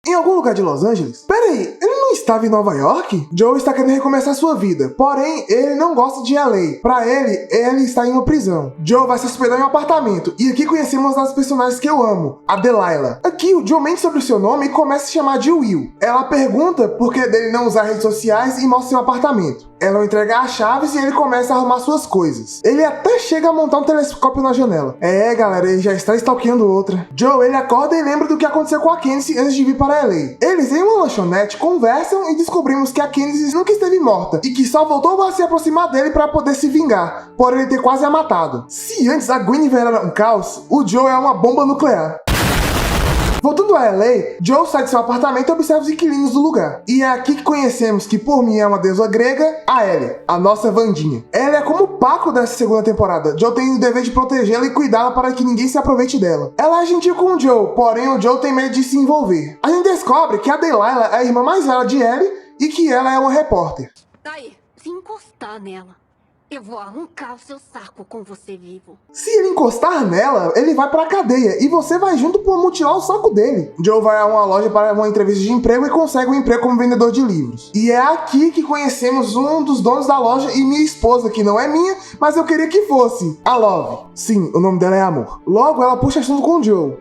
Em algum lugar de Los Angeles? Peraí, ele não estava em Nova York? Joe está querendo recomeçar sua vida, porém, ele não gosta de LA. Pra ele está em uma prisão. Joe vai se hospedar em um apartamento, e aqui conhecemos uma das personagens que eu amo, a Delilah. Aqui, o Joe mente sobre o seu nome e começa a se chamar de Will. Ela pergunta por que dele não usar redes sociais e mostra seu apartamento. Ela entrega as chaves e ele começa a arrumar suas coisas. Ele até chega a montar um telescópio na janela. Galera, ele já está stalkeando outra. Joe, ele acorda e lembra do que aconteceu com a Candice antes de vir para LA. Eles, em uma lanchonete, conversam e descobrimos que a Candice nunca esteve morta e que só voltou a se aproximar dele para poder se vingar, por ele ter quase a matado. Se antes a Guinevere era um caos, o Joe é uma bomba nuclear. Voltando a LA, Joe sai de seu apartamento e observa os inquilinos do lugar. E é aqui que conhecemos que por mim é uma deusa grega, a Ellie, a nossa Wandinha. Ela é como o Paco dessa segunda temporada. Joe tem o dever de protegê-la e cuidá-la para que ninguém se aproveite dela. Ela é gentil com o Joe, porém o Joe tem medo de se envolver. A gente descobre que a Delilah é a irmã mais velha de Ellie e que ela é uma repórter. Aí, se encostar nela, eu vou arrancar o seu saco com você vivo. Se ele encostar nela, ele vai pra cadeia e você vai junto pra mutilar o saco dele. Joe vai a uma loja para uma entrevista de emprego e consegue um emprego como vendedor de livros. E é aqui que conhecemos um dos donos da loja e minha esposa, que não é minha, mas eu queria que fosse, a Love. Sim, o nome dela é Amor. Logo, ela puxa assunto com o Joe.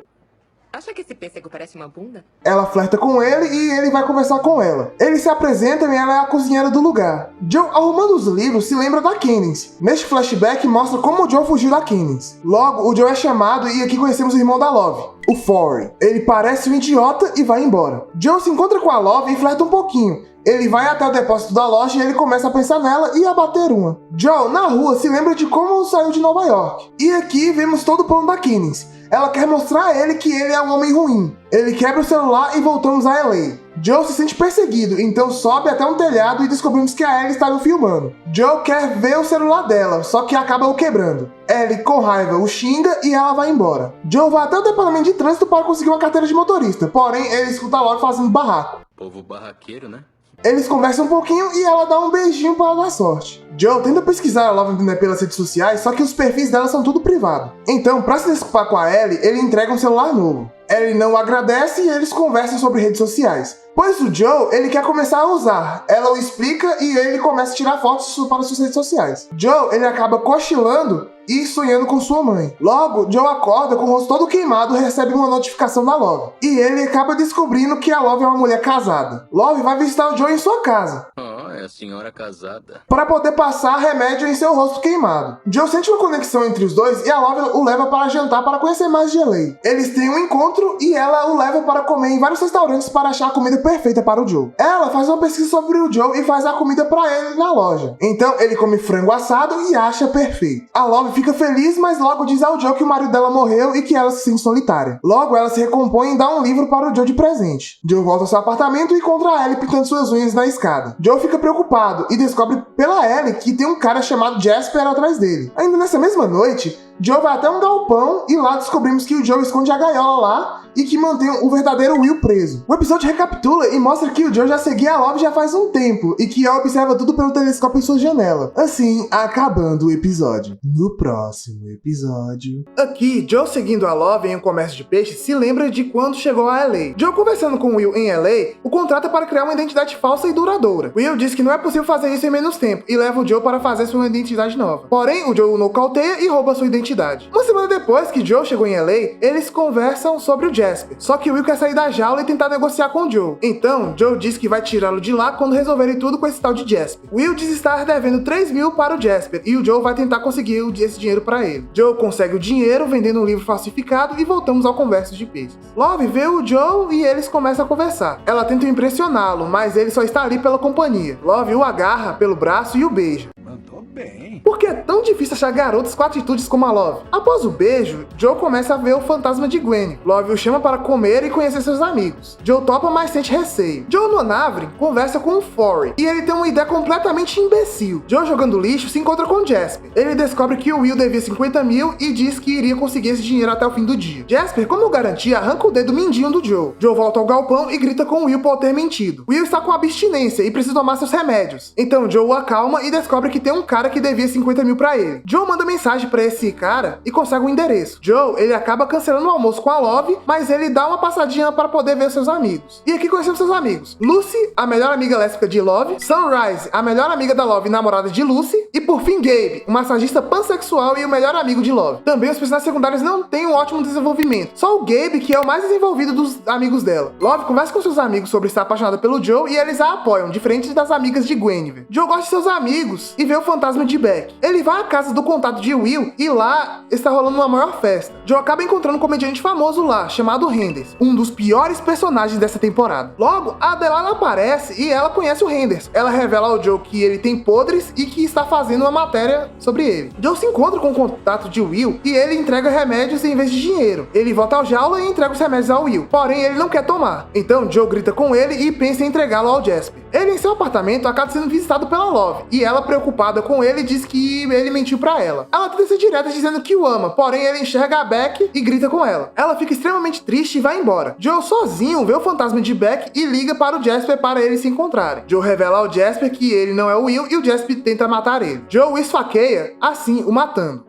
Acha que esse pêssego parece uma bunda? Ela flerta com ele e ele vai conversar com ela. Eles se apresentam e ela é a cozinheira do lugar. Joe, arrumando os livros, se lembra da Candice. Neste flashback, mostra como o Joe fugiu da Candice. Logo, o Joe é chamado e aqui conhecemos o irmão da Love, o Forry. Ele parece um idiota e vai embora. Joe se encontra com a Love e flerta um pouquinho. Ele vai até o depósito da loja e ele começa a pensar nela e a bater uma. Joe, na rua, se lembra de como saiu de Nova York. E aqui vemos todo o plano da Candice. Ela quer mostrar a ele que ele é um homem ruim. Ele quebra o celular e voltamos a LA. Joe se sente perseguido, então sobe até um telhado e descobrimos que a Ellie estava filmando. Joe quer ver o celular dela, só que acaba o quebrando. Ellie, com raiva, o xinga e ela vai embora. Joe vai até o departamento de trânsito para conseguir uma carteira de motorista, porém ele escuta a Love fazendo barraco. Povo barraqueiro, né? Eles conversam um pouquinho e ela dá um beijinho para dar sorte. Joe tenta pesquisar a Love pelas redes sociais, só que os perfis dela são tudo privado. Então, para se desculpar com a Ellie, ele entrega um celular novo. Ellie não agradece e eles conversam sobre redes sociais. Pois o Joe, ele quer começar a usar. Ela o explica e ele começa a tirar fotos para suas redes sociais. Joe, ele acaba cochilando e sonhando com sua mãe. Logo, Joe acorda com o rosto todo queimado e recebe uma notificação da Love. E ele acaba descobrindo que a Love é uma mulher casada. Love vai visitar o Joe em sua casa. Oh, é a senhora casada. Para poder passar remédio em seu rosto queimado. Joe sente uma conexão entre os dois e a Love o leva para jantar para conhecer mais de LA. Eles têm um encontro e ela o leva para comer em vários restaurantes para achar a comida perfeita para o Joe. Ela faz uma pesquisa sobre o Joe e faz a comida para ele na loja. Então ele come frango assado e acha perfeito. A Love fica feliz, mas logo diz ao Joe que o marido dela morreu e que ela se sente solitária. Logo ela se recompõe e dá um livro para o Joe de presente. Joe volta ao seu apartamento e encontra a Ellie pintando suas unhas na escada. Joe fica preocupado e descobre pela Ellie que tem um cara chamado Jasper atrás dele. Ainda nessa mesma noite, Joe vai até um galpão e lá descobrimos que o Joe esconde a gaiola lá e que mantém o verdadeiro Will preso. O episódio recapitula e mostra que o Joe já seguia a Love já faz um tempo e que ela observa tudo pelo telescópio em sua janela. Assim, acabando o episódio. No próximo episódio... Aqui, Joe seguindo a Love em um comércio de peixes se lembra de quando chegou a LA. Joe conversando com Will em LA, o contrata para criar uma identidade falsa e duradoura. Will diz que não é possível fazer isso em menos tempo e leva o Joe para fazer sua identidade nova. Porém, o Joe o nocauteia e rouba sua identidade. Uma semana depois que Joe chegou em LA, eles conversam sobre o Jasper. Só que Will quer sair da jaula e tentar negociar com Joe. Então, Joe diz que vai tirá-lo de lá quando resolverem tudo com esse tal de Jasper. Will diz estar devendo 3 mil para o Jasper e o Joe vai tentar conseguir esse dinheiro para ele. Joe consegue o dinheiro vendendo um livro falsificado e voltamos ao converso de peixes. Love vê o Joe e eles começam a conversar. Ela tenta impressioná-lo, mas ele só está ali pela companhia. Love o agarra pelo braço e o beija. Mandou bem. Por que é tão difícil achar garotas com atitudes como a Love? Após o beijo, Joe começa a ver o fantasma de Gwen. Love o chama para comer e conhecer seus amigos. Joe topa, mas sente receio. Joe no Navrin conversa com o Forry e ele tem uma ideia completamente imbecil. Joe jogando lixo se encontra com Jasper. Ele descobre que o Will devia 50 mil e diz que iria conseguir esse dinheiro até o fim do dia. Jasper, como garantia, arranca o dedo mindinho do Joe. Joe volta ao galpão e grita com o Will por ter mentido. Will está com abstinência e precisa tomar seus remédios. Então Joe o acalma e descobre que tem um cara cara que devia 50 mil pra ele. Joe manda mensagem pra esse cara e consegue um endereço. Joe, ele acaba cancelando o almoço com a Love, mas ele dá uma passadinha para poder ver seus amigos. E aqui conhecemos seus amigos. Lucy, a melhor amiga lésbica de Love. Sunrise, a melhor amiga da Love e namorada de Lucy. E por fim, Gabe, um massagista pansexual e o melhor amigo de Love. Também os personagens secundários não têm um ótimo desenvolvimento. Só o Gabe, que é o mais desenvolvido dos amigos dela. Love conversa com seus amigos sobre estar apaixonada pelo Joe e eles a apoiam, diferente das amigas de Guinevere. Joe gosta de seus amigos e vê o fantasma de Beck. Ele vai à casa do contato de Will e lá está rolando uma maior festa. Joe acaba encontrando um comediante famoso lá, chamado Henderson, um dos piores personagens dessa temporada. Logo, a Delilah aparece e ela conhece o Henderson. Ela revela ao Joe que ele tem podres e que está fazendo uma matéria sobre ele. Joe se encontra com o contato de Will e ele entrega remédios em vez de dinheiro. Ele volta ao jaula e entrega os remédios ao Will, porém ele não quer tomar. Então Joe grita com ele e pensa em entregá-lo ao Jasper. Ele em seu apartamento acaba sendo visitado pela Love e ela, preocupada com ele, diz que ele mentiu pra ela. Ela tenta ser direta dizendo que o ama, porém ele enxerga a Beck e grita com ela. Ela fica extremamente triste e vai embora. Joe sozinho vê o fantasma de Beck e liga para o Jasper para eles se encontrarem. Joe revela ao Jasper que ele não é o Will e o Jasper tenta matar ele. Joe o esfaqueia, assim, o matando.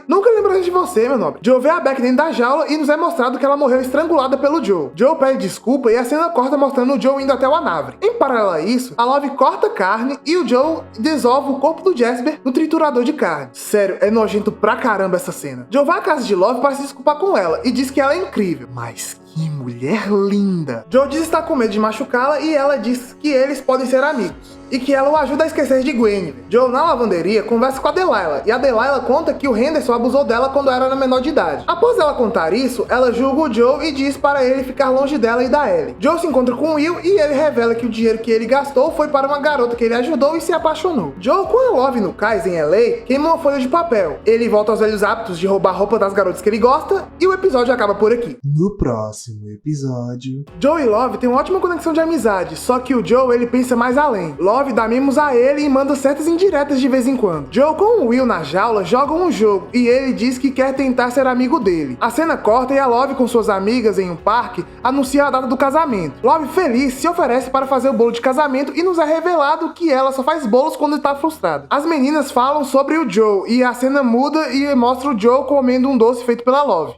Nunca lembrarei de você, meu nobre. Joe vê a Beck dentro da jaula e nos é mostrado que ela morreu estrangulada pelo Joe. Joe pede desculpa e a cena corta mostrando o Joe indo até o anavre. Em paralelo a isso, a Love corta carne e o Joe dissolve o corpo do Jasper no triturador de carne. Sério, é nojento pra caramba essa cena. Joe vai à casa de Love para se desculpar com ela e diz que ela é incrível. Mas que mulher linda! Joe diz estar com medo de machucá-la e ela diz que eles podem ser amigos e que ela o ajuda a esquecer de Guinevere. Joe, na lavanderia, conversa com a Delilah e a Delilah conta que o Henderson abusou dela quando era menor de idade. Após ela contar isso, ela julga o Joe e diz para ele ficar longe dela e da Ellie. Joe se encontra com Will e ele revela que o dinheiro que ele gastou foi para uma garota que ele ajudou e se apaixonou. Joe, com a Love no cais em LA, queima uma folha de papel. Ele volta aos velhos hábitos de roubar roupa das garotas que ele gosta e o episódio acaba por aqui. No próximo episódio, Joe e Love têm uma ótima conexão de amizade, só que o Joe ele pensa mais além. Love dá mimos a ele e manda certas indiretas de vez em quando. Joe com o Will na jaula jogam um jogo e ele diz que quer tentar ser amigo dele. A cena corta e a Love com suas amigas em um parque anuncia a data do casamento. Love feliz se oferece para fazer o bolo de casamento e nos é revelado que ela só faz bolos quando está frustrada. As meninas falam sobre o Joe e a cena muda e mostra o Joe comendo um doce feito pela Love.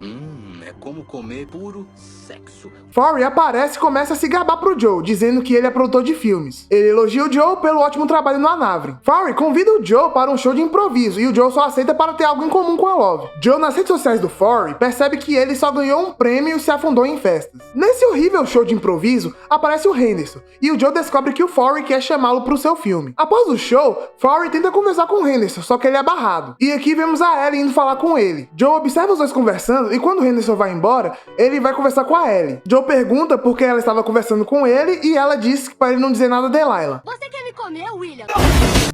É como comer puro sexo. Forry aparece e começa a se gabar pro Joe, dizendo que ele é produtor de filmes. Ele elogia o Joe pelo ótimo trabalho no Anavre. Forry convida o Joe para um show de improviso e o Joe só aceita para ter algo em comum com a Love. Joe, nas redes sociais do Forry, percebe que ele só ganhou um prêmio e se afundou em festas. Nesse horrível show de improviso, aparece o Henderson e o Joe descobre que o Forry quer chamá-lo pro seu filme. Após o show, Forry tenta conversar com o Henderson, só que ele é barrado. E aqui vemos a Ellie indo falar com ele. Joe observa os dois conversando e quando o Henderson vai embora, ele vai conversar com a Ellie. Joe pergunta por que ela estava conversando com ele e ela diz para ele não dizer nada a Delilah. Você quer me comer, William?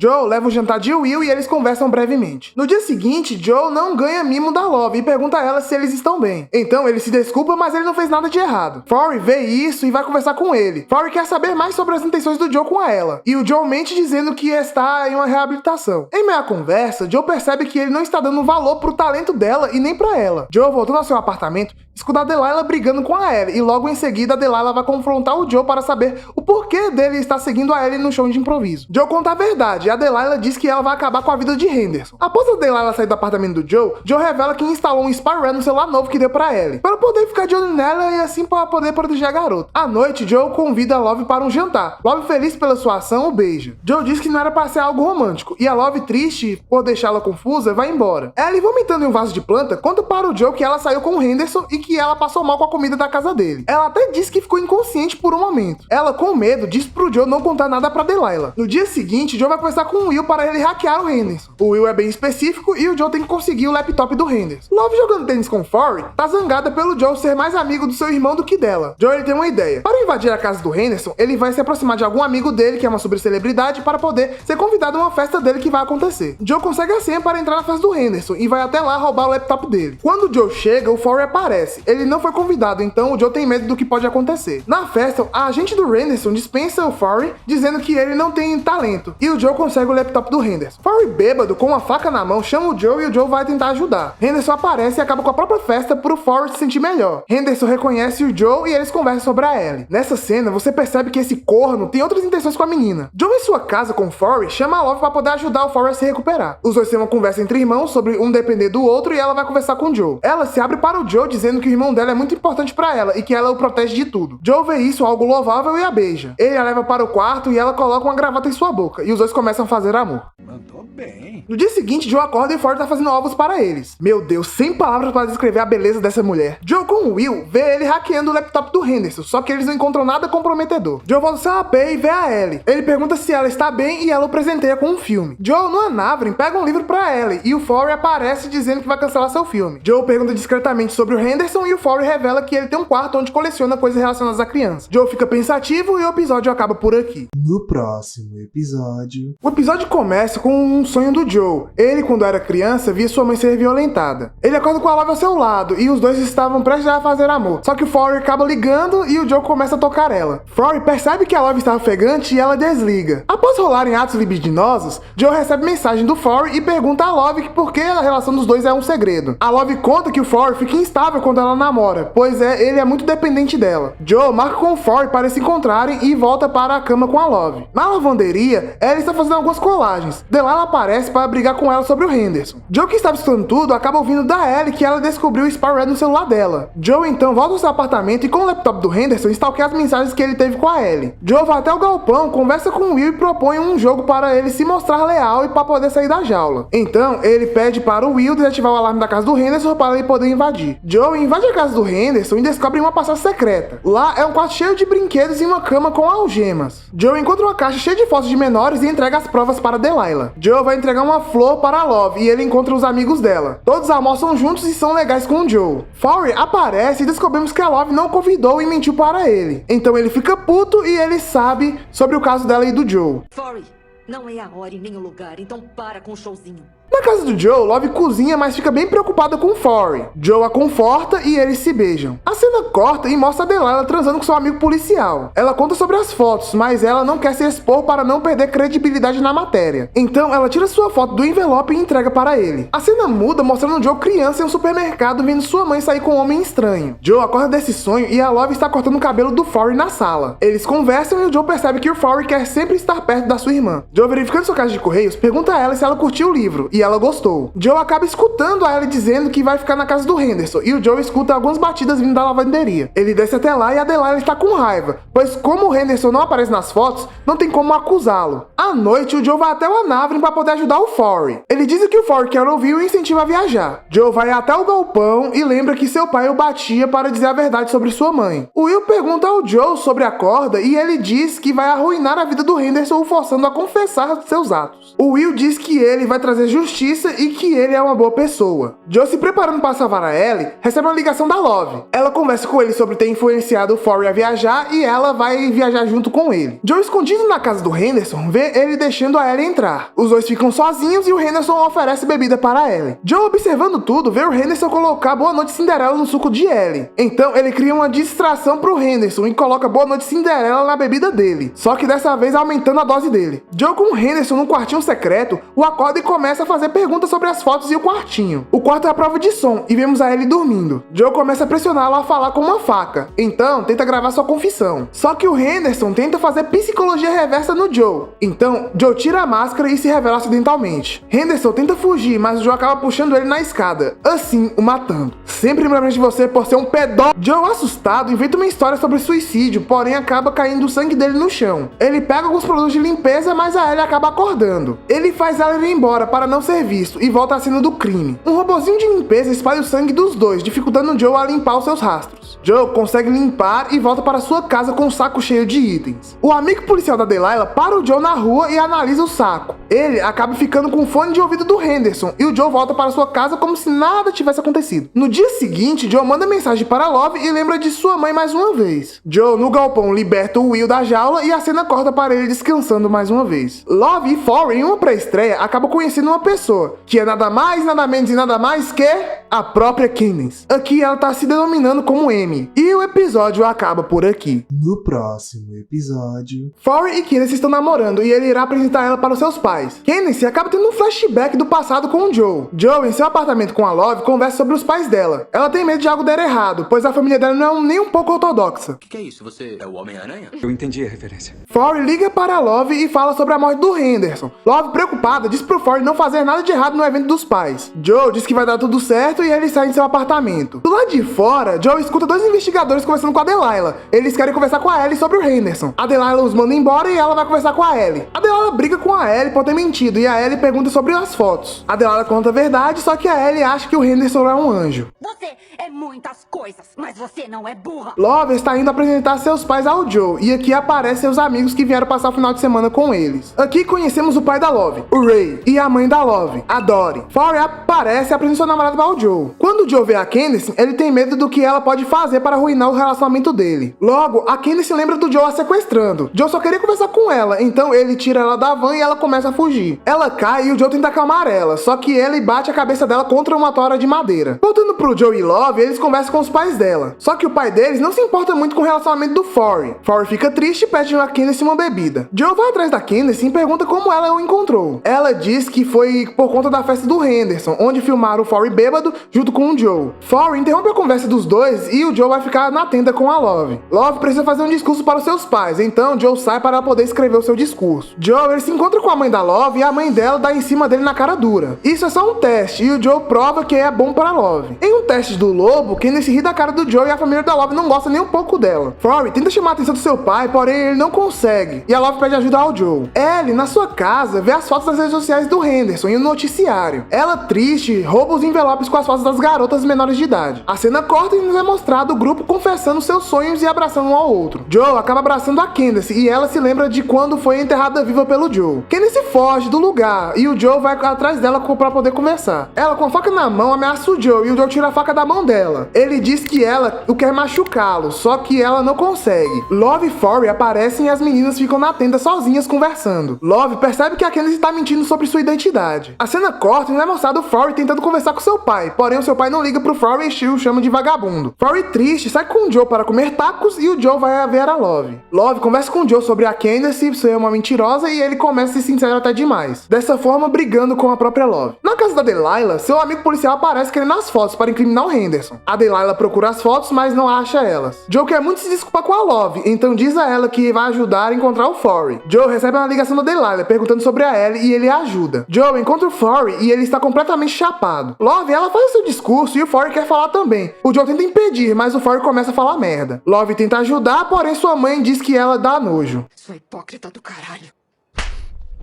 Joe leva o jantar de Will e eles conversam brevemente. No dia seguinte, Joe não ganha mimo da Love e pergunta a ela se eles estão bem. Então ele se desculpa, mas ele não fez nada de errado. Forry vê isso e vai conversar com ele. Forry quer saber mais sobre as intenções do Joe com ela. E o Joe mente dizendo que está em uma reabilitação. Em meio à conversa, Joe percebe que ele não está dando valor pro talento dela e nem pra ela. Joe, voltando ao seu apartamento, escuta a Delilah brigando com a Ellie e logo em seguida a Delilah vai confrontar o Joe para saber o porquê dele estar seguindo a Ellie no show de improviso. Joe conta a verdade e a Delilah diz que ela vai acabar com a vida de Henderson. Após a Delilah sair do apartamento do Joe, Joe revela que instalou um spyware no celular novo que deu pra Ellie, para poder ficar de olho nela e assim para poder proteger a garota. À noite, Joe convida a Love para um jantar. Love, feliz pela sua ação, o beija. Joe diz que não era para ser algo romântico e a Love, triste por deixá-la confusa, vai embora. Ellie, vomitando em um vaso de planta, conta para o Joe que ela saiu com o Henderson e que ela passou mal com a comida da casa dele. Ela até diz que ficou inconsciente por um momento. Ela, com medo, diz pro Joe não contar nada pra Delilah. No dia seguinte, Joe vai conversar com o Will para ele hackear o Henderson. O Will é bem específico e o Joe tem que conseguir o laptop do Henderson. Love, jogando tênis com Forry, tá zangada pelo Joe ser mais amigo do seu irmão do que dela. Joe, ele tem uma ideia. Para invadir a casa do Henderson, ele vai se aproximar de algum amigo dele, que é uma subcelebridade, para poder ser convidado a uma festa dele que vai acontecer. Joe consegue a senha para entrar na festa do Henderson e vai até lá roubar o laptop dele. Quando o Joe chega, o Forry aparece aparece. Ele não foi convidado, então o Joe tem medo do que pode acontecer. Na festa, a agente do Henderson dispensa o Forry, dizendo que ele não tem talento, e o Joe consegue o laptop do Henderson. Forry, bêbado, com uma faca na mão, chama o Joe e o Joe vai tentar ajudar. Henderson aparece e acaba com a própria festa pro Forry se sentir melhor. Henderson reconhece o Joe e eles conversam sobre a Ellie. Nessa cena, você percebe que esse corno tem outras intenções com a menina. Joe, em sua casa com o Forry, chama a Love para poder ajudar o Forry a se recuperar. Os dois têm uma conversa entre irmãos sobre um depender do outro e ela vai conversar com o Joe. Ela se abre para o Joe dizendo que o irmão dela é muito importante para ela e que ela o protege de tudo. Joe vê isso algo louvável e a beija. Ele a leva para o quarto e ela coloca uma gravata em sua boca e os dois começam a fazer amor. Mandou bem. No dia seguinte, Joe acorda e Forry tá fazendo ovos para eles. Meu Deus, sem palavras para descrever a beleza dessa mulher. Joe com o Will vê ele hackeando o laptop do Henderson, só que eles não encontram nada comprometedor. Joe volta ao seu AP e vê a Ellie. Ele pergunta se ela está bem e ela o presenteia com um filme. Joe, no Anavrin, pega um livro pra Ellie e o Forry aparece dizendo que vai cancelar seu filme. Joe pergunta discretamente sobre o Henderson e o Forry revela que ele tem um quarto onde coleciona coisas relacionadas à criança. Joe fica pensativo e o episódio acaba por aqui. No próximo episódio... O episódio começa com um sonho do Joe. Ele, quando era criança, via sua mãe ser violentada. Ele acorda com a Love ao seu lado e os dois estavam prestes a fazer amor. Só que o Forry acaba ligando e o Joe começa a tocar ela. Forry percebe que a Love está ofegante e ela desliga. Após rolarem atos libidinosos, Joe recebe mensagem do Forry e pergunta a Love por que a relação dos dois é um segredo. A Love conta que o Forry fica instável quando ela namora, pois ele é muito dependente dela. Joe marca com o Forry para se encontrarem e volta para a cama com a Love. Na lavanderia, ela está fazendo algumas colagens. Delilah aparece para brigar com ela sobre o Henderson. Joe, que estava escutando tudo, acaba ouvindo da Ellie que ela descobriu o Spy Red no celular dela. Joe então volta ao seu apartamento e com o laptop do Henderson stalkeia as mensagens que ele teve com a Ellie. Joe vai até o galpão, conversa com o Will e propõe um jogo para ele se mostrar leal e para poder sair da jaula. Então, ele pede para o Will desativar o alarme da casa do Henderson para ele poder invadir. Joe invade a casa do Henderson e descobre uma passagem secreta. Lá é um quarto cheio de brinquedos e uma cama com algemas. Joe encontra uma caixa cheia de fotos de menores e entrega as provas para Delilah. Joe vai entregar uma flor para a Love e ele encontra os amigos dela. Todos almoçam juntos e são legais com o Joe. Forry aparece e descobrimos que a Love não o convidou e mentiu para ele. Então ele fica puto e ele sabe sobre o caso dela e do Joe. Forry, não é a hora e nem o lugar, então para com o showzinho. Na casa do Joe, Love cozinha, mas fica bem preocupada com Forry. Joe a conforta e eles se beijam. A cena corta e mostra a Delilah transando com seu amigo policial. Ela conta sobre as fotos, mas ela não quer se expor para não perder credibilidade na matéria. Então ela tira sua foto do envelope e entrega para ele. A cena muda mostrando Joe criança em um supermercado vendo sua mãe sair com um homem estranho. Joe acorda desse sonho e a Love está cortando o cabelo do Forry na sala. Eles conversam e o Joe percebe que o Forry quer sempre estar perto da sua irmã. Joe, verificando sua caixa de correios, pergunta a ela se ela curtiu o livro e ela gostou. Joe acaba escutando a Ellie dizendo que vai ficar na casa do Henderson e o Joe escuta algumas batidas vindo da lavanderia. Ele desce até lá e a Delilah está com raiva, pois como o Henderson não aparece nas fotos, não tem como acusá-lo. À noite, o Joe vai até o Anavrin para poder ajudar o Forry. Ele diz que o Forry quer ouvir e o incentiva a viajar. Joe vai até o galpão e lembra que seu pai o batia para dizer a verdade sobre sua mãe. O Will pergunta ao Joe sobre a corda e ele diz que vai arruinar a vida do Henderson, o forçando a confessar seus atos. O Will diz que ele vai trazer justiça e que ele é uma boa pessoa. Joe, se preparando para salvar a Ellie, recebe uma ligação da Love. Ela conversa com ele sobre ter influenciado o Forry a viajar e ela vai viajar junto com ele. Joe, escondido na casa do Henderson, vê ele deixando a Ellie entrar. Os dois ficam sozinhos e o Henderson oferece bebida para a Ellie. Joe, observando tudo, vê o Henderson colocar Boa Noite Cinderela no suco de Ellie. Então ele cria uma distração pro Henderson e coloca Boa Noite Cinderela na bebida dele, só que dessa vez aumentando a dose dele. Joe, com o Henderson num quartinho secreto, o acorda e começa a fazer perguntas sobre as fotos e o quartinho. O quarto é a prova de som e vemos a Ellie dormindo. Joe começa a pressioná-la a falar com uma faca, então tenta gravar sua confissão. Só que o Henderson tenta fazer psicologia reversa no Joe. Então Joe tira a máscara e se revela acidentalmente. Henderson tenta fugir, mas o Joe acaba puxando ele na escada, assim o matando. Sempre me lembro de você por ser um pedó. Joe, assustado, inventa uma história sobre suicídio, porém acaba caindo o sangue dele no chão. Ele pega alguns produtos de limpeza, mas a Ellie acaba acordando. Ele faz ela ir embora para não ser visto e volta à cena do crime. Um robozinho de limpeza espalha o sangue dos dois, dificultando Joe a limpar os seus rastros. Joe consegue limpar e volta para sua casa com um saco cheio de itens. O amigo policial da Delilah para o Joe na rua e analisa o saco. Ele acaba ficando com o fone de ouvido do Henderson e o Joe volta para sua casa como se nada tivesse acontecido. No dia seguinte, Joe manda mensagem para Love e lembra de sua mãe mais uma vez. Joe, no galpão, liberta o Will da jaula e a cena corta para ele descansando mais uma vez. Love e Forry, em uma pré-estreia, acabam conhecendo uma pessoa pessoa, que é nada mais, nada menos e nada mais que a própria Candace. Aqui ela tá se denominando como Amy. E o episódio acaba por aqui. No próximo episódio... Forry e Candace estão namorando e ele irá apresentar ela para os seus pais. Candace acaba tendo um flashback do passado com o Joe. Joe, em seu apartamento com a Love, conversa sobre os pais dela. Ela tem medo de algo der errado, pois a família dela não é nem um pouco ortodoxa. O que é isso? Você é o Homem-Aranha? Eu entendi a referência. Forry liga para a Love e fala sobre a morte do Henderson. Love, preocupada, diz pro Forry não fazer nada de errado no evento dos pais. Joe diz que vai dar tudo certo e ele sai em seu apartamento. Do lado de fora, Joe escuta dois investigadores conversando com a Delilah. Eles querem conversar com a Ellie sobre o Henderson. A Delilah os manda embora e ela vai conversar com a Ellie. A Delilah briga com a Ellie por ter mentido e a Ellie pergunta sobre as fotos. A Delilah conta a verdade, só que a Ellie acha que o Henderson é um anjo. Você é muitas coisas, mas você não é burra. Love está indo apresentar seus pais ao Joe, e aqui aparecem seus amigos que vieram passar o final de semana com eles. Aqui conhecemos o pai da Love, o Ray, e a mãe da Love, a Dory. Forry aparece e apresenta sua namorada ao Joe. Quando o Joe vê a Candace, ele tem medo do que ela pode fazer para arruinar o relacionamento dele. Logo, a Candace lembra do Joe a sequestrando. Joe só queria conversar com ela, então ele tira ela da van e ela começa a fugir. Ela cai e o Joe tenta acalmar ela, só que ele bate a cabeça dela contra uma tora de madeira. Voltando pro Joe e Love, eles conversam com os pais dela. Só que o pai deles não se importa muito com o relacionamento do Forry. Forry fica triste e pede a Candace uma bebida. Joe vai atrás da Candace e pergunta como ela o encontrou. Ela diz que foi por conta da festa do Henderson, onde filmaram o Forry bêbado junto com o Joe. Forry interrompe a conversa dos dois e o Joe vai ficar na tenda com a Love. Love precisa fazer um discurso para os seus pais, então Joe sai para poder escrever o seu discurso. Joe, ele se encontra com a mãe da Love e a mãe dela dá em cima dele na cara dura. Isso é só um teste e o Joe prova que é bom para Love. Em um teste do lobo, Candace ri da cara do Joe e a família da Love não gosta nem um pouco dela. Forry tenta chamar a atenção do seu pai, porém ele não consegue, e a Love pede ajuda ao Joe. Ellie, na sua casa, vê as fotos das redes sociais do Henderson e o noticiário. Ela, triste, rouba os envelopes com as fotos das garotas menores de idade. A cena corta e nos é mostrado o grupo confessando seus sonhos e abraçando um ao outro. Joe acaba abraçando a Candace e ela se lembra de quando foi enterrada viva pelo Joe. Candace foge do lugar e o Joe vai atrás dela pra poder conversar. Ela, com a faca na mão, ameaça o Joe e o Joe tira a faca da mão dela. Ele diz que ela quer machucá-lo, só que ela não consegue. Love e Forry aparecem e as meninas ficam na tenda sozinhas conversando. Love percebe que a Candace está mentindo sobre sua identidade. A cena corta e não é mostrado o Forry tentando conversar com seu pai, porém o seu pai não liga pro Forry e o chama de vagabundo. Forry, triste, sai com o Joe para comer tacos e o Joe vai ver a Love. Love conversa com o Joe sobre a Candace ser uma mentirosa e ele começa a se sincero até demais. Dessa forma, brigando com a própria Love. Na casa da Delilah, seu amigo policial aparece querendo as fotos para incriminar o Henderson. A Delilah procura as fotos, mas não acha elas. Joe quer muito se desculpar com a Love, então diz a ela que vai ajudar a encontrar o Forry. Joe recebe uma ligação da Delilah perguntando sobre a Ellie e ele a ajuda. Joe encontra o Forry e ele está completamente chapado. Love, ela faz o seu discurso e o Forry quer falar também. O Joe tenta impedir, mas o Forry começa a falar merda. Love tenta ajudar, porém sua mãe diz que ela dá nojo. Sua hipócrita do caralho.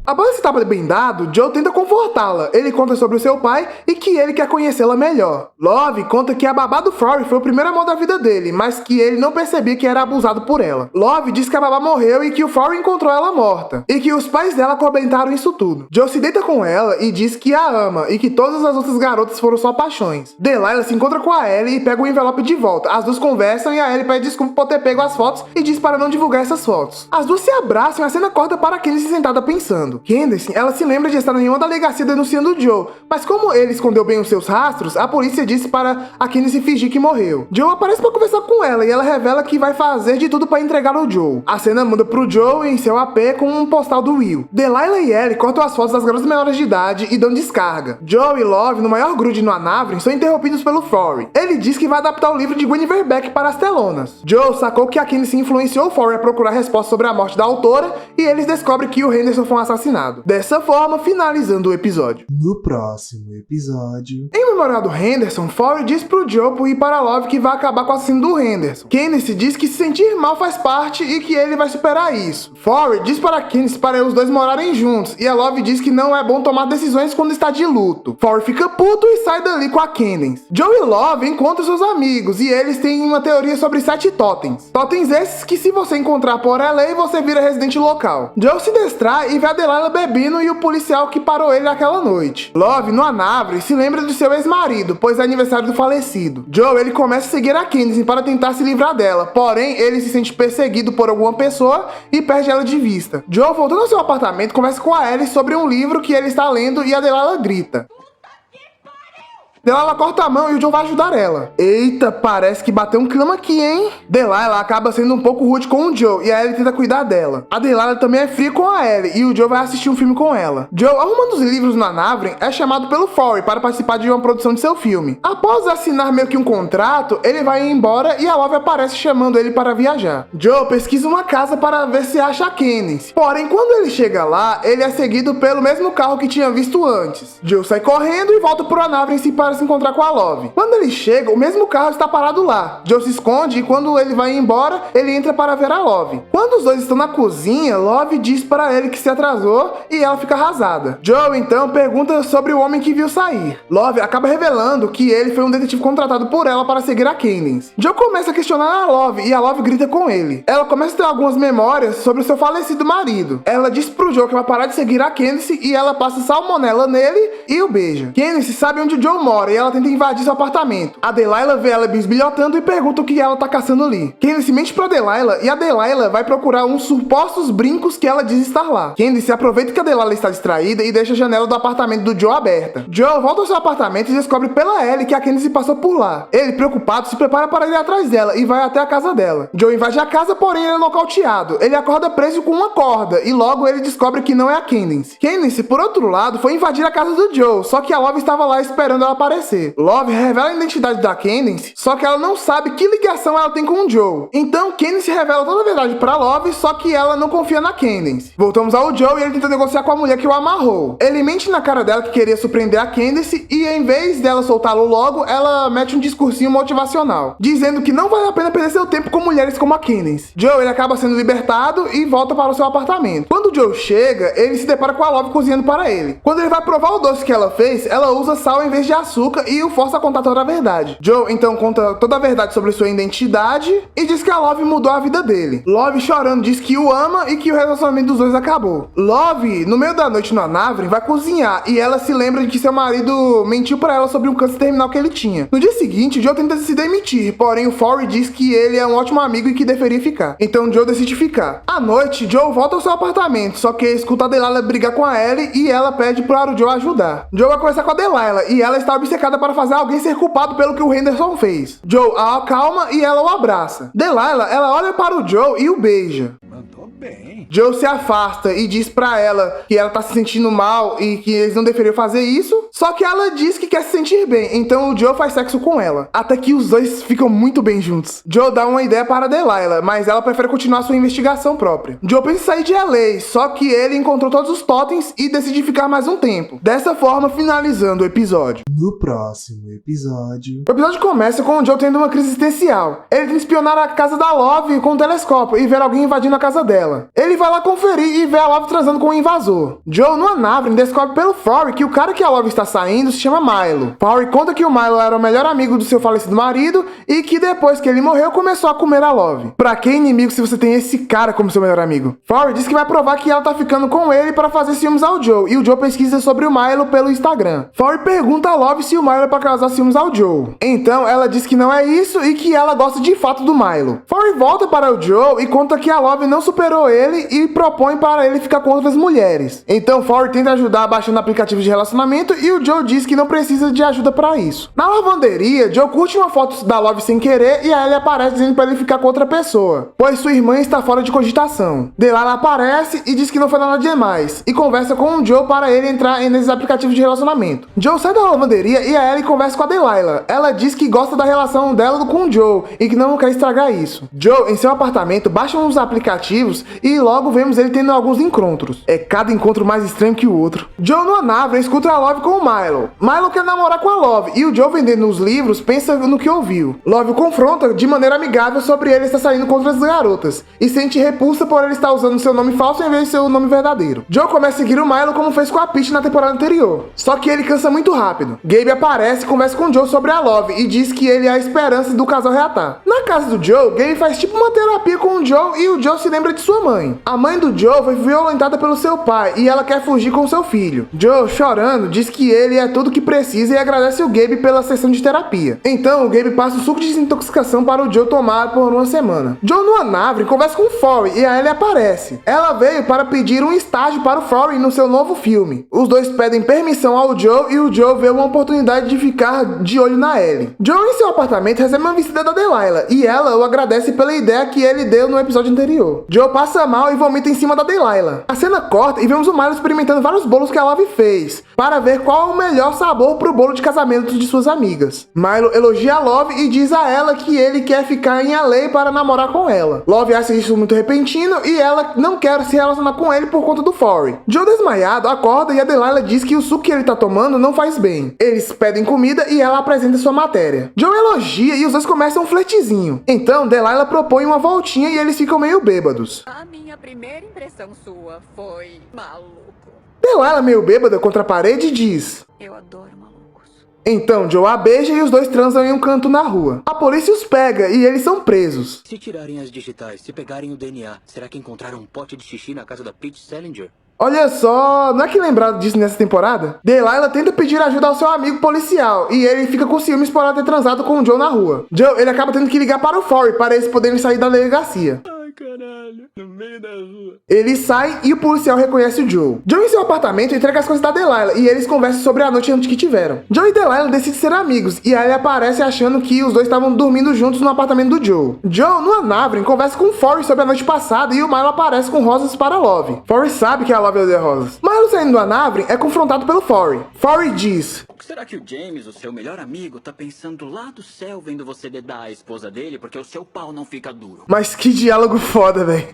Após esse tapa bem dado, Joe tenta confortá-la. Ele conta sobre o seu pai e que ele quer conhecê-la melhor. Love conta que a babá do Forry foi o primeiro amor da vida dele, mas que ele não percebia que era abusado por ela. Love diz que a babá morreu e que o Forry encontrou ela morta, e que os pais dela comentaram isso tudo. Joe se deita com ela e diz que a ama, e que todas as outras garotas foram só paixões. Delilah se encontra com a Ellie e pega o envelope de volta. As duas conversam e a Ellie pede desculpa por ter pego as fotos e diz para não divulgar essas fotos. As duas se abraçam e a cena corta para Candace sentada pensando. Candace, ela se lembra de estar em uma delegacia denunciando o Joe, mas como ele escondeu bem os seus rastros, a polícia disse para a Candace fingir que morreu. Joe aparece para conversar com ela e ela revela que vai fazer de tudo para entregar o Joe. A cena muda pro Joe em seu AP com um postal do Will. Delilah e Ellie cortam as fotos das garotas menores de idade e dão descarga. Joe e Love, no maior grude no Anavrin, são interrompidos pelo Forry. Ele diz que vai adaptar o livro de Guinevere Beck para as telonas. Joe sacou que a Candace influenciou o Forry a procurar respostas sobre a morte da autora e eles descobrem que o Henderson foi um assassinado. Dessa forma, finalizando o episódio. No próximo episódio... Em memória do Henderson, Forry diz pro Joe ir para Love que vai acabar com o assassino do Henderson. Candace diz que se sentir mal faz parte e que ele vai superar isso. Forry diz para Candace para os dois morarem juntos e a Love diz que não é bom tomar decisões quando está de luto. Forry fica puto e sai dali com a Candace. Joe e Love encontram seus amigos e eles têm uma teoria sobre 7 totens. Totens esses que se você encontrar por LA, você vira residente local. Joe se distrai e vê a Delilah bebendo e o policial que parou ele naquela noite. Love, numa nave, se lembra do seu ex-marido, pois é aniversário do falecido. Joe, ele começa a seguir a Candace para tentar se livrar dela, porém ele se sente perseguido por alguma pessoa e perde ela de vista. Joe, voltando ao seu apartamento, conversa com a Ellie sobre um livro que ele está lendo e a Delilah grita. Delilah corta a mão e o Joe vai ajudar ela. Eita, parece que bateu um clima aqui, hein? Delilah acaba sendo um pouco rude com o Joe e a Ellie tenta cuidar dela. A Delilah também é fria com a Ellie e o Joe vai assistir um filme com ela. Joe, arrumando os livros na Navren, é chamado pelo Forry para participar de uma produção de seu filme. Após assinar meio que um contrato, ele vai embora e a Love aparece chamando ele para viajar. Joe pesquisa uma casa para ver se acha a Candace. Porém, quando ele chega lá, ele é seguido pelo mesmo carro que tinha visto antes. Joe sai correndo e volta para a Navren para se encontrar com a Love. Quando ele chega, o mesmo carro está parado lá. Joe se esconde e quando ele vai embora, ele entra para ver a Love. Quando os dois estão na cozinha, Love diz para ele que se atrasou e ela fica arrasada. Joe então pergunta sobre o homem que viu sair. Love acaba revelando que ele foi um detetive contratado por ela para seguir a Candace. Joe começa a questionar a Love e a Love grita com ele. Ela começa a ter algumas memórias sobre o seu falecido marido. Ela diz pro Joe que vai parar de seguir a Candace e ela passa salmonela nele e o beija. Candace sabe onde o Joe mora e ela tenta invadir seu apartamento. A Delilah vê ela bisbilhotando e pergunta o que ela tá caçando ali. Candace mente pra Delilah e a Delilah vai procurar uns supostos brincos que ela diz estar lá. Candace aproveita que a Delilah está distraída e deixa a janela do apartamento do Joe aberta. Joe volta ao seu apartamento e descobre pela Ellie que a Candace passou por lá. Ele, preocupado, se prepara para ir atrás dela e vai até a casa dela. Joe invade a casa, porém ele é nocauteado. Ele acorda preso com uma corda e logo ele descobre que não é a Candace. Candace, por outro lado, foi invadir a casa do Joe, só que a Love estava lá esperando ela aparecer. Love revela a identidade da Candace, só que ela não sabe que ligação ela tem com o Joe. Então Candace revela toda a verdade pra Love, só que ela não confia na Candace. Voltamos ao Joe e ele tenta negociar com a mulher que o amarrou. Ele mente na cara dela que queria surpreender a Candace e em vez dela soltá-lo logo, ela mete um discursinho motivacional, dizendo que não vale a pena perder seu tempo com mulheres como a Candace. Joe, ele acaba sendo libertado e volta para o seu apartamento. Quando o Joe chega, ele se depara com a Love cozinhando para ele. Quando ele vai provar o doce que ela fez, ela usa sal em vez de açúcar e o força a contar toda a verdade. Joe então conta toda a verdade sobre sua identidade e diz que a Love mudou a vida dele. Love, chorando, diz que o ama e que o relacionamento dos dois acabou. Love, no meio da noite na Navren, vai cozinhar e ela se lembra de que seu marido mentiu pra ela sobre um câncer terminal que ele tinha. No dia seguinte, Joe tenta se demitir, porém o Forry diz que ele é um ótimo amigo e que deveria ficar. Então Joe decide ficar. À noite, Joe volta ao seu apartamento, só que escuta a Delilah brigar com a Ellie e ela pede para o Joe ajudar. Joe vai conversar com a Delilah e ela está obcecada para fazer alguém ser culpado pelo que o Henderson fez. Joe a acalma e ela o abraça. Delilah, ela olha para o Joe e o beija. Mandou bem. Joe se afasta e diz pra ela que ela tá se sentindo mal e que eles não deveriam fazer isso, só que ela diz que quer se sentir bem, então o Joe faz sexo com ela. Até que os dois ficam muito bem juntos. Joe dá uma ideia para Delilah, mas ela prefere continuar sua investigação própria. Joe pensa em sair de LA, só que ele encontrou todos os totens e decide ficar mais um tempo. Dessa forma, finalizando o episódio. No próximo episódio. O episódio começa com o Joe tendo uma crise existencial. Ele tenta espionar a casa da Love com um telescópio e ver alguém invadindo a casa dela. Ele vai lá conferir e vê a Love transando com um invasor. Joe, numa Navren, descobre pelo Forry que o cara que a Love está saindo se chama Milo. Forry conta que o Milo era o melhor amigo do seu falecido marido e que depois que ele morreu, começou a comer a Love. Pra que inimigo se você tem esse cara como seu melhor amigo? Forry diz que vai provar que ela tá ficando com ele para fazer ciúmes ao Joe, e o Joe pesquisa sobre o Milo pelo Instagram. Forry pergunta a Love se o Milo é pra causar ciúmes ao Joe. Então ela diz que não é isso e que ela gosta de fato do Milo. Forry volta para o Joe e conta que a Love não superou ele e propõe para ele ficar com outras mulheres. Então Forry tenta ajudar baixando aplicativos de relacionamento e o Joe diz que não precisa de ajuda para isso. Na lavanderia, Joe curte uma foto da Love sem querer e a Ellie aparece dizendo para ele ficar com outra pessoa, pois sua irmã está fora de cogitação. Delilah aparece e diz que não foi nada demais e conversa com o Joe para ele entrar nesses aplicativos de relacionamento. Joe sai da lavanderia e a Ellie conversa com a Delilah. Ela diz que gosta da relação dela com o Joe e que não quer estragar isso. Joe, em seu apartamento, baixa uns aplicativos e logo vemos ele tendo alguns encontros. É cada encontro mais estranho que o outro. Joe, numa Navren, escuta a Love com com o Milo. Milo quer namorar com a Love e o Joe, vendendo os livros, pensa no que ouviu. Love o confronta de maneira amigável sobre ele estar saindo contra as garotas e sente repulsa por ele estar usando seu nome falso em vez de seu nome verdadeiro. Joe começa a seguir o Milo como fez com a Peach na temporada anterior, só que ele cansa muito rápido. Gabe aparece e conversa com o Joe sobre a Love e diz que ele é a esperança do casal reatar. Na casa do Joe, Gabe faz tipo uma terapia com o Joe e o Joe se lembra de sua mãe. A mãe do Joe foi violentada pelo seu pai e ela quer fugir com seu filho. Joe, chorando, diz que ele é tudo que precisa e agradece o Gabe pela sessão de terapia. Então, o Gabe passa um suco de desintoxicação para o Joe tomar por uma semana. Joe, numa nave, conversa com o Forry e a Ellie aparece. Ela veio para pedir um estágio para o Forry no seu novo filme. Os dois pedem permissão ao Joe e o Joe vê uma oportunidade de ficar de olho na Ellie. Joe, em seu apartamento, recebe uma visita da Delilah e ela o agradece pela ideia que ele deu no episódio anterior. Joe passa mal e vomita em cima da Delilah. A cena corta e vemos o Milo experimentando vários bolos que a Love fez, para ver qual é o melhor sabor pro bolo de casamento de suas amigas. Milo elogia a Love e diz a ela que ele quer ficar em LA para namorar com ela. Love acha isso muito repentino e ela não quer se relacionar com ele por conta do Forry. Joe, desmaiado, acorda e a Delilah diz que o suco que ele tá tomando não faz bem. Eles pedem comida e ela apresenta sua matéria. Joe elogia e os dois começam um flertezinho. Então, Delilah propõe uma voltinha e eles ficam meio bêbados. A minha primeira impressão sua foi maluco. Delilah, meio bêbada contra a parede, diz: Eu adoro malucos. Então, Joe a beija e os dois transam em um canto na rua. A polícia os pega e eles são presos. Se tirarem as digitais, se pegarem o DNA, será que encontraram um pote de xixi na casa da Peach Salinger? Olha só, não é que lembrado disso nessa temporada? Delilah tenta pedir ajuda ao seu amigo policial e ele fica com ciúmes por ela ter transado com o Joe na rua. Joe, ele acaba tendo que ligar para o Forry para eles poderem sair da delegacia. Ai, caralho, no meio da rua. Ele sai e o policial reconhece o Joe. Joe, em seu apartamento, entrega as coisas da Delilah e eles conversam sobre a noite que tiveram. Joe e Delilah decidem ser amigos e aí ele aparece achando que os dois estavam dormindo juntos no apartamento do Joe. Joe, numa nave, conversa com o Forry sobre a noite passada e o Milo aparece com rosas para a Love. Forry sabe que a Love odeia rosas. Milo, saindo da nave, é confrontado pelo Forry. Forry diz: Será que o James, o seu melhor amigo, tá pensando lá do céu vendo você dedar a esposa dele porque o seu pau não fica duro? Mas que diálogo foda, velho.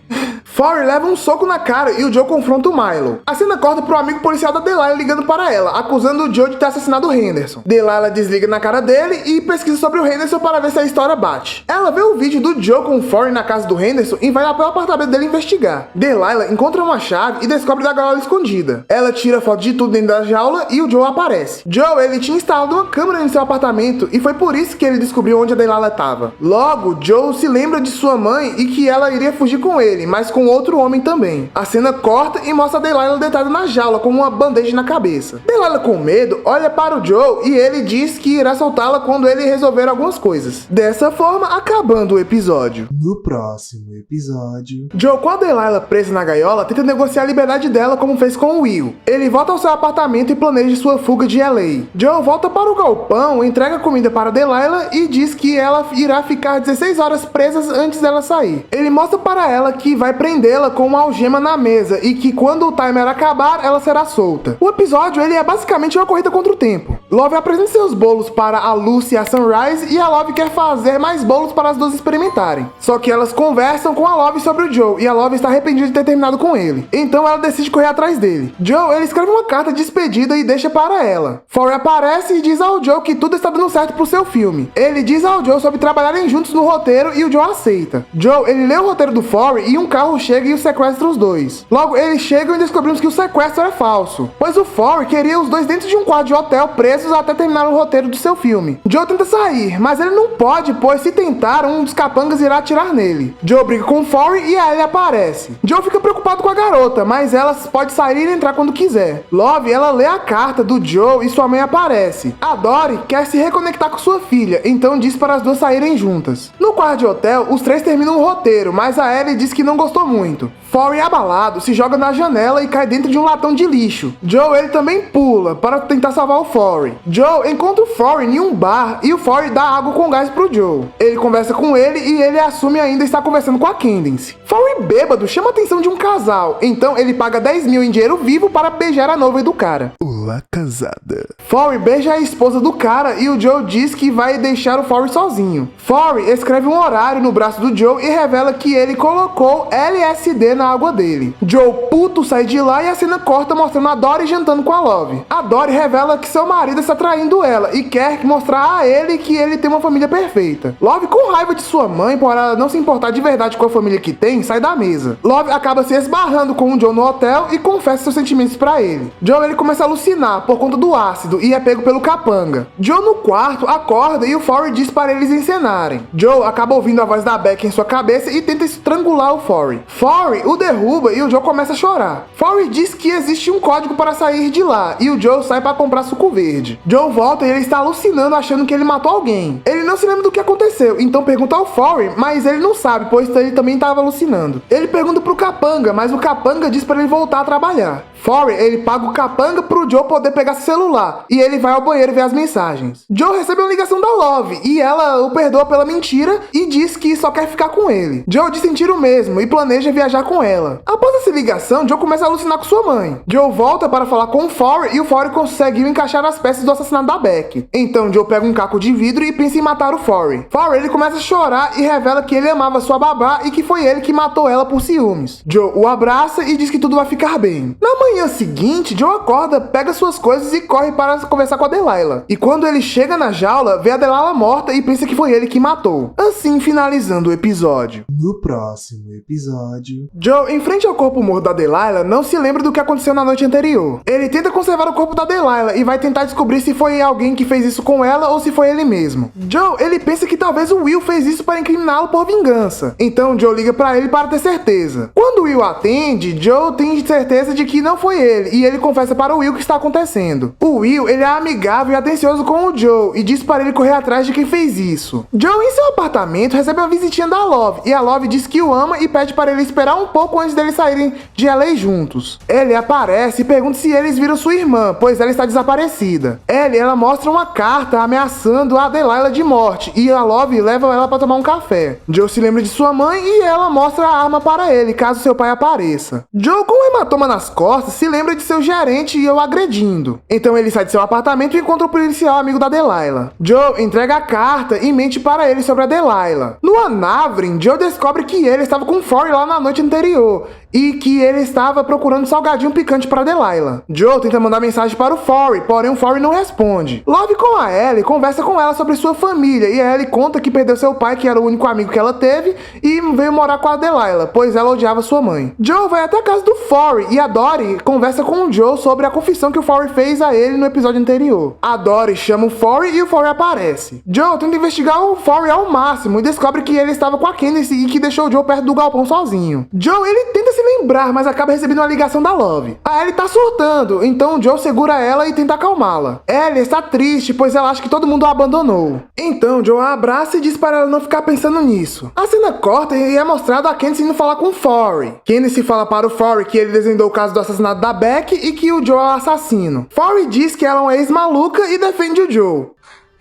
Forry leva um soco na cara e o Joe confronta o Milo. A cena corta pro amigo policial da Delilah ligando para ela, acusando o Joe de ter assassinado o Henderson. Delilah desliga na cara dele e pesquisa sobre o Henderson para ver se a história bate. Ela vê o vídeo do Joe com o Forry na casa do Henderson e vai lá pro apartamento dele investigar. Delilah encontra uma chave e descobre da gaiola escondida. Ela tira foto de tudo dentro da jaula e o Joe aparece. Joe, ele tinha instalado uma câmera em seu apartamento e foi por isso que ele descobriu onde a Delilah estava. Logo, Joe se lembra de sua mãe e que ela iria fugir com ele, mas com outro homem também. A cena corta e mostra a Delilah deitada na jaula com uma bandeja na cabeça. Delilah, com medo, olha para o Joe e ele diz que irá soltá-la quando ele resolver algumas coisas. Dessa forma, acabando o episódio. No próximo episódio... Joe, com a Delilah presa na gaiola, tenta negociar a liberdade dela como fez com o Will. Ele volta ao seu apartamento e planeja sua fuga de LA. Joe volta para o galpão, entrega comida para Delilah e diz que ela irá ficar 16 horas presas antes dela sair. Ele mostra para ela que vai prendê-la com uma algema na mesa e que quando o timer acabar, ela será solta. O episódio ele é basicamente uma corrida contra o tempo. Love apresenta seus bolos para a Lucy e a Sunrise e a Love quer fazer mais bolos para as duas experimentarem. Só que elas conversam com a Love sobre o Joe e a Love está arrependida de ter terminado com ele. Então ela decide correr atrás dele. Joe, ele escreve uma carta de despedida e deixa para ela. Forry aparece e diz ao Joe que tudo está dando certo pro seu filme. Ele diz ao Joe sobre trabalharem juntos no roteiro e o Joe aceita. Joe, ele lê o roteiro do Forry e um carro chega e o sequestra os dois. Logo, eles chegam e descobrimos que o sequestro é falso, pois o Forry queria os dois dentro de um quarto de hotel presos até terminar o roteiro do seu filme. Joe tenta sair, mas ele não pode, pois se tentar, um dos capangas irá atirar nele. Joe briga com o Forry e a Ellie aparece. Joe fica preocupado com a garota, mas ela pode sair e entrar quando quiser. Love, ela lê a carta do Joe e sua mãe aparece. A Dory quer se reconectar com sua filha, então diz para as duas saírem juntas. No quarto de hotel, os três terminam o roteiro, mas a Ellie diz que não gostou muito. Forry, abalado, se joga na janela e cai dentro de um latão de lixo. Joe, ele também pula para tentar salvar o Forry. Joe encontra o Forry em um bar e o Forry dá água com gás pro Joe. Ele conversa com ele e ele assume ainda estar conversando com a Candace. Forry, bêbado, chama a atenção de um casal, então ele paga 10 mil em dinheiro vivo para beijar a noiva do cara. O La Casada. Forry beija a esposa do cara e o Joe diz que vai deixar o Forry sozinho. Forry escreve um horário no braço do Joe e revela que ele colocou LSD na água dele. Joe, puto, sai de lá e a cena corta mostrando a Dory jantando com a Love. A Dory revela que seu marido está traindo ela e quer mostrar a ele que ele tem uma família perfeita. Love, com raiva de sua mãe por ela não se importar de verdade com a família que tem, sai da mesa. Love acaba se esbarrando com o Joe no hotel e confessa seus sentimentos pra ele. Joe, ele começa a alucinar por conta do ácido e é pego pelo capanga. Joe, no quarto, acorda e o Forry diz para eles encenarem. Joe acaba ouvindo a voz da Beck em sua cabeça e tenta estrangular o Forry. Forry o derruba e o Joe começa a chorar. Forry diz que existe um código para sair de lá e o Joe sai para comprar suco verde. Joe volta e ele está alucinando achando que ele matou alguém. Ele não se lembra do que aconteceu, então pergunta ao Forry, mas ele não sabe, pois ele também estava alucinando. Ele pergunta pro capanga, mas o capanga diz para ele voltar a trabalhar. Forry, ele paga o capanga pro Joe poder pegar seu celular e ele vai ao banheiro ver as mensagens. Joe recebe uma ligação da Love e ela o perdoa pela mentira e diz que só quer ficar com ele. Joe diz sentir o mesmo e planeja viajar com ela. Após essa ligação, Joe começa a alucinar com sua mãe. Joe volta para falar com o Forry e o Forry conseguiu encaixar as peças do assassinato da Beck. Então Joe pega um caco de vidro e pensa em matar o Forry. Forry, ele começa a chorar e revela que ele amava sua babá e que foi ele que matou ela por ciúmes. Joe o abraça e diz que tudo vai ficar bem. Na manhã seguinte, Joe acorda, pega suas coisas e corre para conversar com a Delilah. E quando ele chega na jaula, vê a Delilah morta e pensa que foi ele que matou. Assim, finalizando o episódio. No próximo episódio... Joe, em frente ao corpo morto da Delilah, não se lembra do que aconteceu na noite anterior. Ele tenta conservar o corpo da Delilah e vai tentar descobrir se foi alguém que fez isso com ela ou se foi ele mesmo. Joe, ele pensa que talvez o Will fez isso para incriminá-lo por vingança. Então Joe liga para ele para ter certeza. Quando o Will atende, Joe tem certeza de que não foi ele e ele confessa para o Will o que está acontecendo. O Will, ele é amigável e atencioso com o Joe e diz para ele correr atrás de quem fez isso. Joe, em seu apartamento, recebe uma visitinha da Love e a Love diz que o ama e pede para ele esperar um pouco antes deles saírem de LA juntos. Ellie aparece e pergunta se eles viram sua irmã, pois ela está desaparecida. Ellie, ela mostra uma carta ameaçando a Delilah de morte e a Love leva ela para tomar um café. Joe se lembra de sua mãe e ela mostra a arma para ele, caso seu pai apareça. Joe, com um hematoma nas costas, se lembra de seu gerente e o agredindo. Então ele sai de seu apartamento e encontra o policial amigo da Delilah. Joe entrega a carta e mente para ele sobre a Delilah. No Anavrin, Joe descobre que ele estava com Forry lá na noite anterior e que ele estava procurando salgadinho picante para Delilah. Joe tenta mandar mensagem para o Forry, porém o Forry não responde. Love, com a Ellie, conversa com ela sobre sua família e a Ellie conta que perdeu seu pai, que era o único amigo que ela teve, e veio morar com a Delilah, pois ela odiava sua mãe. Joe vai até a casa do Forry e a Dory conversa com o Joe sobre a confissão que o Forry fez a ele no episódio anterior. A Dory chama o Forry e o Forry aparece. Joe tenta investigar o Forry ao máximo e descobre que ele estava com a Candace e que deixou o Joe perto do galpão sozinho. Joe, ele tenta se lembrar, mas acaba recebendo uma ligação da Love. A Ellie tá surtando, então o Joe segura ela e tenta acalmá-la. Ellie está triste, pois ela acha que todo mundo a abandonou. Então Joe a abraça e diz para ela não ficar pensando nisso. A cena corta e é mostrado a Candace indo falar com o Forry. Candace fala para o Forry que ele desvendou o caso do assassinato da Beck e que o Joe é o assassino. Forry diz que ela é uma ex-maluca e defende o Joe.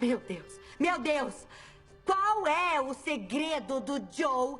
Meu Deus, meu Deus! Qual é o segredo do Joe,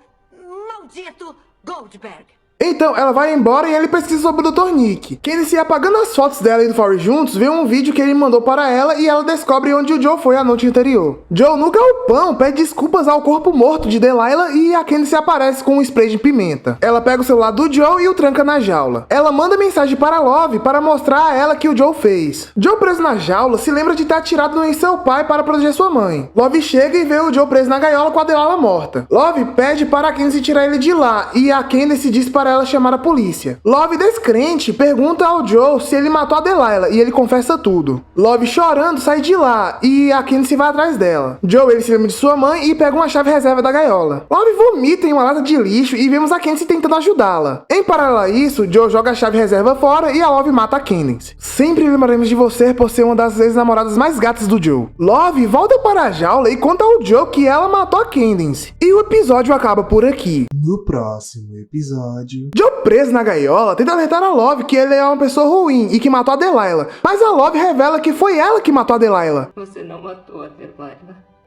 maldito Goldberg? Então, ela vai embora e ele pesquisa sobre o Dr. Nick. Candace, apagando as fotos dela e do Forry juntos, vê um vídeo que ele mandou para ela e ela descobre onde o Joe foi a noite anterior. Joe, no galpão, pede desculpas ao corpo morto de Delilah e a Candace aparece com um spray de pimenta. Ela pega o celular do Joe e o tranca na jaula. Ela manda mensagem para Love para mostrar a ela que o Joe fez. Joe, preso na jaula, se lembra de ter atirado em seu pai para proteger sua mãe. Love chega e vê o Joe preso na gaiola com a Delilah morta. Love pede para a Candace tirar ele de lá e a Candace diz para ela chamar a polícia. Love, descrente, pergunta ao Joe se ele matou a Delilah e ele confessa tudo. Love, chorando, sai de lá e a Candace vai atrás dela. Joe, ele se lembra de sua mãe e pega uma chave reserva da gaiola. Love vomita em uma lata de lixo e vemos a Candace tentando ajudá-la. Em paralelo a isso, Joe joga a chave reserva fora e a Love mata a Candace. Sempre lembraremos de você por ser uma das ex-namoradas mais gatas do Joe. Love volta para a jaula e conta ao Joe que ela matou a Candace. E o episódio acaba por aqui. No próximo episódio... Joe, preso na gaiola, tenta alertar a Love que ele é uma pessoa ruim e que matou a Delilah, mas a Love revela que foi ela que matou a Delilah. Você não matou a Delilah.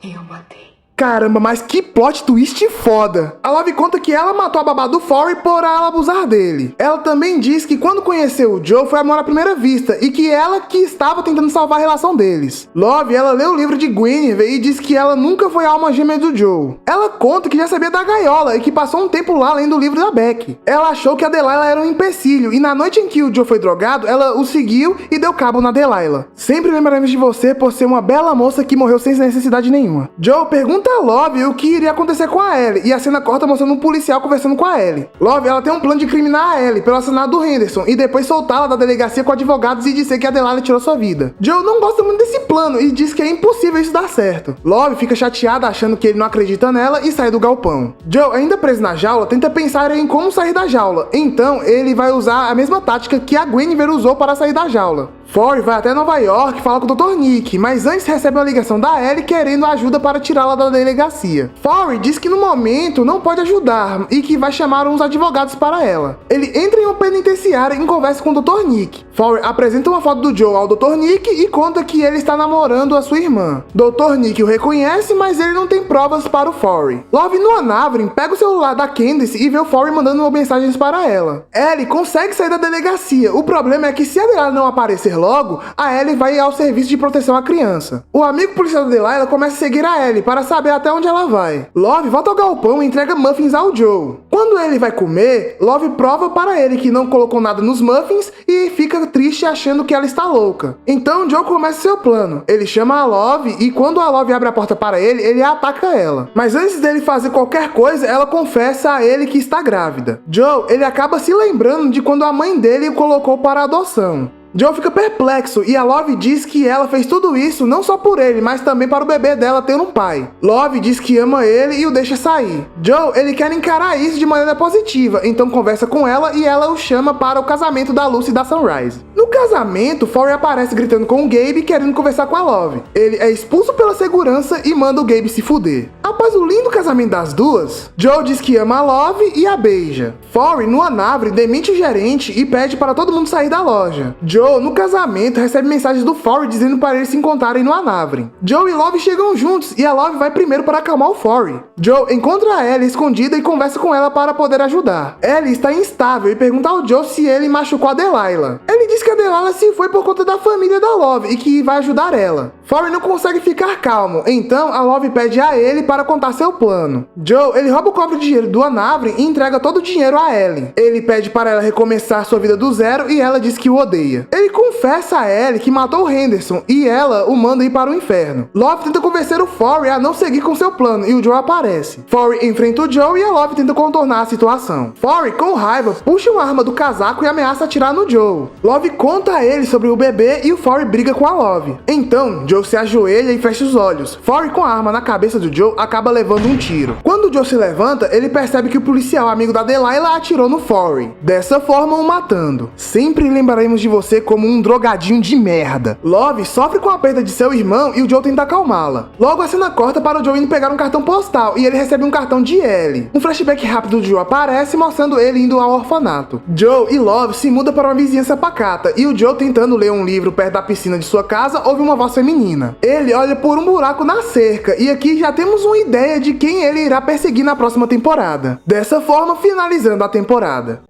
Eu matei. Caramba, mas que plot twist foda! A Love conta que ela matou a babá do Forry por ela abusar dele. Ela também diz que quando conheceu o Joe foi amor à primeira vista e que ela que estava tentando salvar a relação deles. Love, ela leu o livro de Guinevere e diz que ela nunca foi a alma gêmea do Joe. Ela conta que já sabia da gaiola e que passou um tempo lá lendo o livro da Beck. Ela achou que a Delilah era um empecilho e na noite em que o Joe foi drogado, ela o seguiu e deu cabo na Delilah. Sempre lembraremos de você por ser uma bela moça que morreu sem necessidade nenhuma. Joe pergunta a Love o que iria acontecer com a Ellie e a cena corta mostrando um policial conversando com a Ellie. Love, ela tem um plano de incriminar a Ellie pelo assassinato do Henderson e depois soltá-la da delegacia com advogados e dizer que a Delilah tirou sua vida. Joe não gosta muito desse plano e diz que é impossível isso dar certo. Love fica chateada achando que ele não acredita nela e sai do galpão. Joe, ainda preso na jaula, tenta pensar em como sair da jaula. Então ele vai usar a mesma tática que a Guinevere usou para sair da jaula. Forry vai até Nova York e fala com o Dr. Nick, mas antes recebe uma ligação da Ellie querendo ajuda para tirá-la da delegacia. Forry diz que no momento não pode ajudar e que vai chamar uns advogados para ela. Ele entra em uma penitenciária e conversa com o Dr. Nick. Forry apresenta uma foto do Joe ao Dr. Nick e conta que ele está namorando a sua irmã. Dr. Nick o reconhece, mas ele não tem provas para o Forry. Love no Anavrin pega o celular da Candace e vê o Forry mandando mensagens para ela. Ellie consegue sair da delegacia. O problema é que se a Delilah não aparecer logo, a Ellie vai ao serviço de proteção à criança. O amigo policial da Delilah começa a seguir a Ellie para saber até onde ela vai. Love volta ao galpão e entrega muffins ao Joe. Quando ele vai comer, Love prova para ele que não colocou nada nos muffins e fica triste achando que ela está louca. Então Joe começa seu plano. Ele chama a Love e quando a Love abre a porta para ele, ele ataca ela. Mas antes dele fazer qualquer coisa, ela confessa a ele que está grávida. Joe, ele acaba se lembrando de quando a mãe dele o colocou para adoção. Joe fica perplexo e a Love diz que ela fez tudo isso não só por ele, mas também para o bebê dela ter um pai. Love diz que ama ele e o deixa sair. Joe, ele quer encarar isso de maneira positiva, então conversa com ela e ela o chama para o casamento da Lucy e da Sunrise. No casamento, Forry aparece gritando com o Gabe querendo conversar com a Love. Ele é expulso pela segurança e manda o Gabe se fuder. Após o lindo casamento das duas, Joe diz que ama a Love e a beija. Forry, no Anavrin, demite o gerente e pede para todo mundo sair da loja. Joe, no casamento, recebe mensagens do Forry dizendo para eles se encontrarem no Anavrin. Joe e Love chegam juntos e a Love vai primeiro para acalmar o Forry. Joe encontra a Ellie escondida e conversa com ela para poder ajudar. Ellie está instável e pergunta ao Joe se ele machucou a Delilah. Ele diz que a Delilah se foi por conta da família da Love e que vai ajudar ela. Forry não consegue ficar calmo, então a Love pede a ele para contar seu plano. Joe, ele rouba o cofre de dinheiro do Anavrin e entrega todo o dinheiro a Ellie. Ele pede para ela recomeçar sua vida do zero e ela diz que o odeia. Ele confessa a Ellie que matou o Henderson e ela o manda ir para o inferno. Love tenta convencer o Forry a não seguir com seu plano e o Joe aparece. Forry enfrenta o Joe e a Love tenta contornar a situação. Forry, com raiva, puxa uma arma do casaco e ameaça atirar no Joe. Love conta a ele sobre o bebê e o Forry briga com a Love. Então, Joe se ajoelha e fecha os olhos. Forry, com a arma na cabeça do Joe, acaba levando um tiro. Quando o Joe se levanta, ele percebe que o policial amigo da Delilah atirou no Forry. Dessa forma, o matando. Sempre lembraremos de você como um drogadinho de merda. Love sofre com a perda de seu irmão e o Joe tenta acalmá-la. Logo, a cena corta para o Joe indo pegar um cartão postal e ele recebe um cartão de Ellie. Um flashback rápido do Joe aparece mostrando ele indo ao orfanato. Joe e Love se mudam para uma vizinhança pacata e o Joe, tentando ler um livro perto da piscina de sua casa, ouve uma voz feminina. Ele olha por um buraco na cerca e aqui já temos uma ideia de quem ele irá perseguir na próxima temporada. Dessa forma, finalizando a temporada.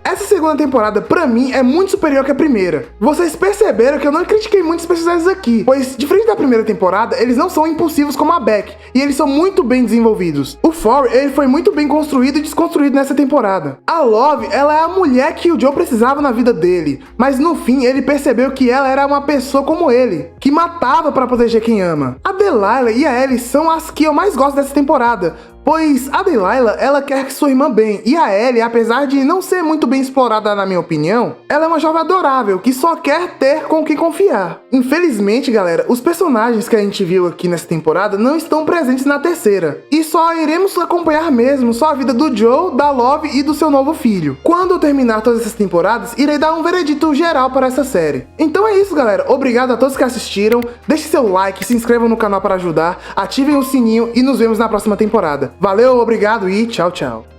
Essa segunda temporada, pra mim, é muito superior que a primeira. Vocês perceberam que eu não critiquei muitos personagens aqui, pois, diferente da primeira temporada, eles não são impulsivos como a Beck, e eles são muito bem desenvolvidos. O Forry, ele foi muito bem construído e desconstruído nessa temporada. A Love, ela é a mulher que o Joe precisava na vida dele, mas no fim, ele percebeu que ela era uma pessoa como ele, que matava pra proteger quem ama. A Delilah e a Ellie são as que eu mais gosto dessa temporada, pois a Delilah, ela quer que sua irmã bem, e a Ellie, apesar de não ser muito bem explorada na minha opinião, ela é uma jovem adorável, que só quer ter com quem confiar. Infelizmente, galera, os personagens que a gente viu aqui nessa temporada não estão presentes na terceira, e só iremos acompanhar mesmo só a vida do Joe, da Love e do seu novo filho. Quando eu terminar todas essas temporadas, irei dar um veredito geral para essa série. Então é isso, galera, obrigado a todos que assistiram, deixe seu like, se inscrevam no canal para ajudar, ativem o sininho e nos vemos na próxima temporada. Valeu, obrigado e tchau, tchau.